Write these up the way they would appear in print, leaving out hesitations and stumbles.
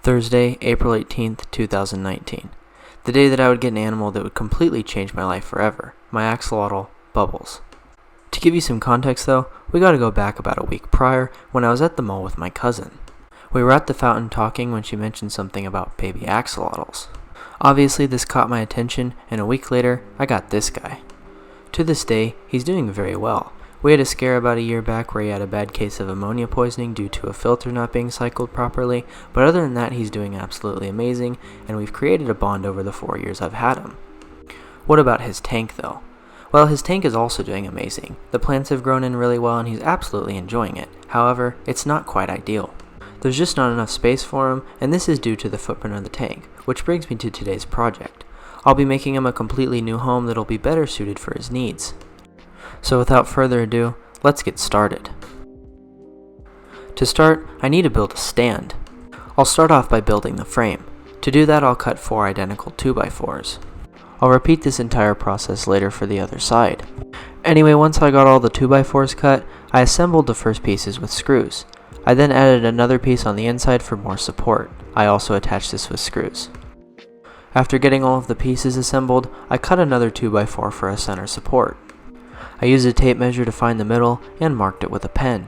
Thursday, April 18th, 2019. The day that I would get an animal that would completely change my life forever, my axolotl, Bubbles. To give you some context though, we gotta go back about a week prior when I was at the mall with my cousin. We were at the fountain talking when she mentioned something about baby axolotls. Obviously this caught my attention, and a week later, I got this guy. To this day, he's doing very well. We had a scare about a year back where he had a bad case of ammonia poisoning due to a filter not being cycled properly, but other than that he's doing absolutely amazing, and we've created a bond over the 4 years I've had him. What about his tank though? Well, his tank is also doing amazing. The plants have grown in really well and he's absolutely enjoying it. However, it's not quite ideal. There's just not enough space for him, and this is due to the footprint of the tank, which brings me to today's project. I'll be making him a completely new home that'll be better suited for his needs. So without further ado, let's get started. To start, I need to build a stand. I'll start off by building the frame. To do that, I'll cut 4 identical 2x4s. I'll repeat this entire process later for the other side. Anyway, once I got all the 2x4s cut, I assembled the first pieces with screws. I then added another piece on the inside for more support. I also attached this with screws. After getting all of the pieces assembled, I cut another 2x4 for a center support. I used a tape measure to find the middle and marked it with a pen.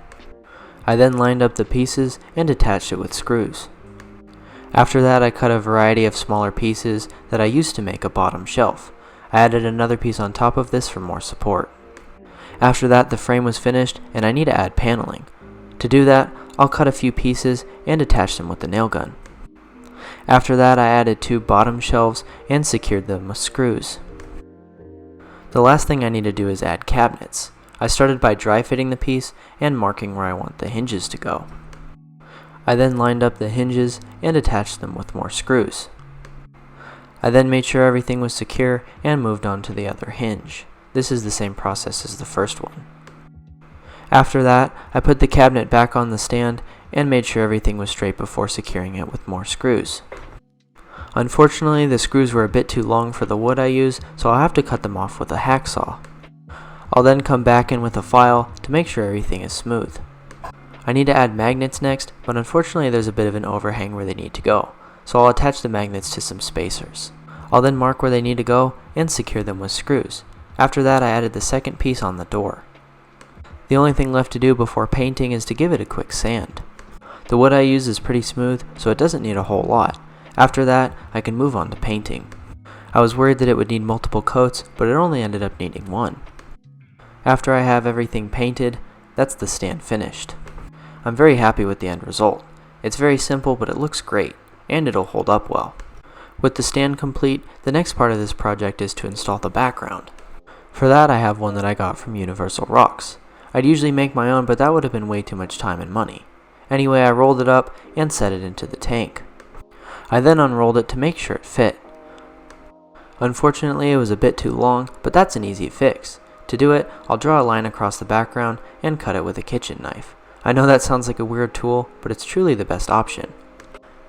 I then lined up the pieces and attached it with screws. After that, I cut a variety of smaller pieces that I used to make a bottom shelf. I added another piece on top of this for more support. After that, the frame was finished and I need to add paneling. To do that, I'll cut a few pieces and attach them with the nail gun. After that, I added 2 bottom shelves and secured them with screws. The last thing I need to do is add cabinets. I started by dry fitting the piece and marking where I want the hinges to go. I then lined up the hinges and attached them with more screws. I then made sure everything was secure and moved on to the other hinge. This is the same process as the first one. After that, I put the cabinet back on the stand and made sure everything was straight before securing it with more screws. Unfortunately, the screws were a bit too long for the wood I use, so I'll have to cut them off with a hacksaw. I'll then come back in with a file to make sure everything is smooth. I need to add magnets next, but unfortunately there's a bit of an overhang where they need to go, so I'll attach the magnets to some spacers. I'll then mark where they need to go and secure them with screws. After that, I added the second piece on the door. The only thing left to do before painting is to give it a quick sand. The wood I use is pretty smooth, so it doesn't need a whole lot. After that, I can move on to painting. I was worried that it would need multiple coats, but it only ended up needing 1. After I have everything painted, that's the stand finished. I'm very happy with the end result. It's very simple, but it looks great, and it'll hold up well. With the stand complete, the next part of this project is to install the background. For that, I have one that I got from Universal Rocks. I'd usually make my own, but that would have been way too much time and money. Anyway, I rolled it up and set it into the tank. I then unrolled it to make sure it fit. Unfortunately, it was a bit too long, but that's an easy fix. To do it, I'll draw a line across the background and cut it with a kitchen knife. I know that sounds like a weird tool, but it's truly the best option.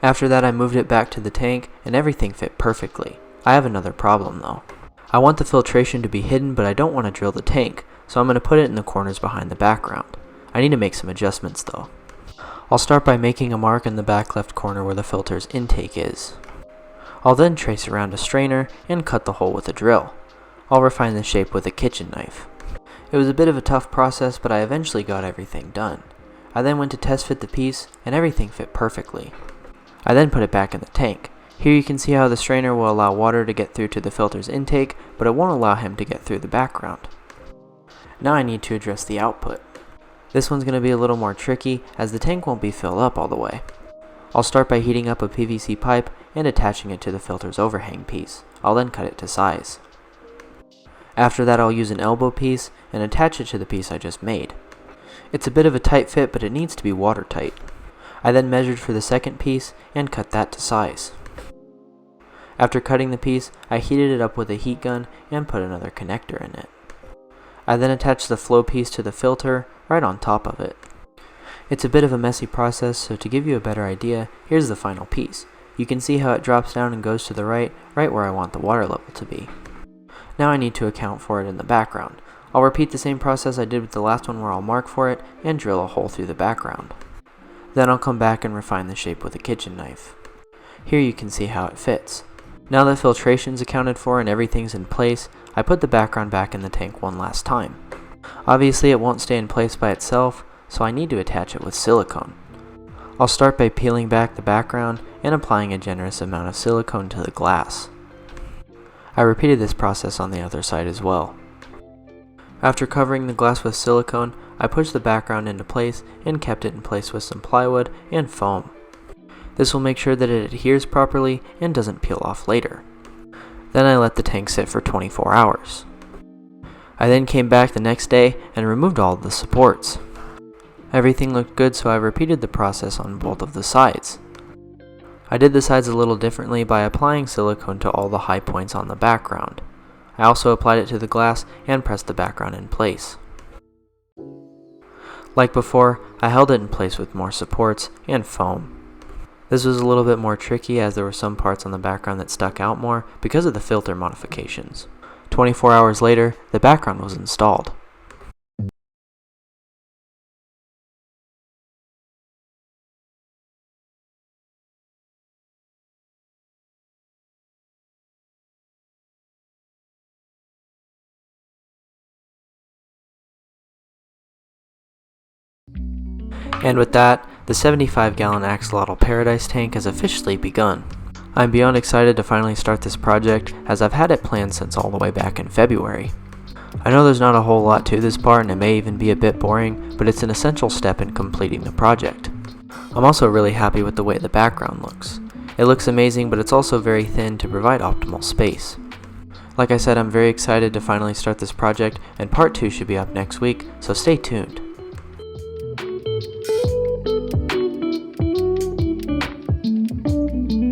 After that, I moved it back to the tank and everything fit perfectly. I have another problem though. I want the filtration to be hidden, but I don't want to drill the tank, so I'm going to put it in the corners behind the background. I need to make some adjustments though. I'll start by making a mark in the back left corner where the filter's intake is. I'll then trace around a strainer and cut the hole with a drill. I'll refine the shape with a kitchen knife. It was a bit of a tough process, but I eventually got everything done. I then went to test fit the piece, and everything fit perfectly. I then put it back in the tank. Here you can see how the strainer will allow water to get through to the filter's intake, but it won't allow him to get through the background. Now I need to address the output. This one's going to be a little more tricky, as the tank won't be filled up all the way. I'll start by heating up a PVC pipe and attaching it to the filter's overhang piece. I'll then cut it to size. After that, I'll use an elbow piece and attach it to the piece I just made. It's a bit of a tight fit, but it needs to be watertight. I then measured for the second piece and cut that to size. After cutting the piece, I heated it up with a heat gun and put another connector in it. I then attached the flow piece to the filter right on top of it. It's a bit of a messy process, so to give you a better idea, here's the final piece. You can see how it drops down and goes to the right where I want the water level to be. Now I need to account for it in the background. I'll repeat the same process I did with the last one where I'll mark for it and drill a hole through the background. Then I'll come back and refine the shape with a kitchen knife. Here you can see how it fits. Now that filtration's accounted for and everything's in place, I put the background back in the tank one last time. Obviously it won't stay in place by itself, so I need to attach it with silicone. I'll start by peeling back the background and applying a generous amount of silicone to the glass. I repeated this process on the other side as well. After covering the glass with silicone, I pushed the background into place and kept it in place with some plywood and foam. This will make sure that it adheres properly and doesn't peel off later. Then I let the tank sit for 24 hours. I then came back the next day and removed all of the supports. Everything looked good, so I repeated the process on both of the sides. I did the sides a little differently by applying silicone to all the high points on the background. I also applied it to the glass and pressed the background in place. Like before, I held it in place with more supports and foam. This was a little bit more tricky as there were some parts on the background that stuck out more because of the filter modifications. 24 hours later, the background was installed. And with that, the 75-gallon Axolotl Paradise tank has officially begun. I'm beyond excited to finally start this project, as I've had it planned since all the way back in February. I know there's not a whole lot to this part and it may even be a bit boring, but it's an essential step in completing the project. I'm also really happy with the way the background looks. It looks amazing, but it's also very thin to provide optimal space. Like I said, I'm very excited to finally start this project, and part 2 should be up next week, so stay tuned.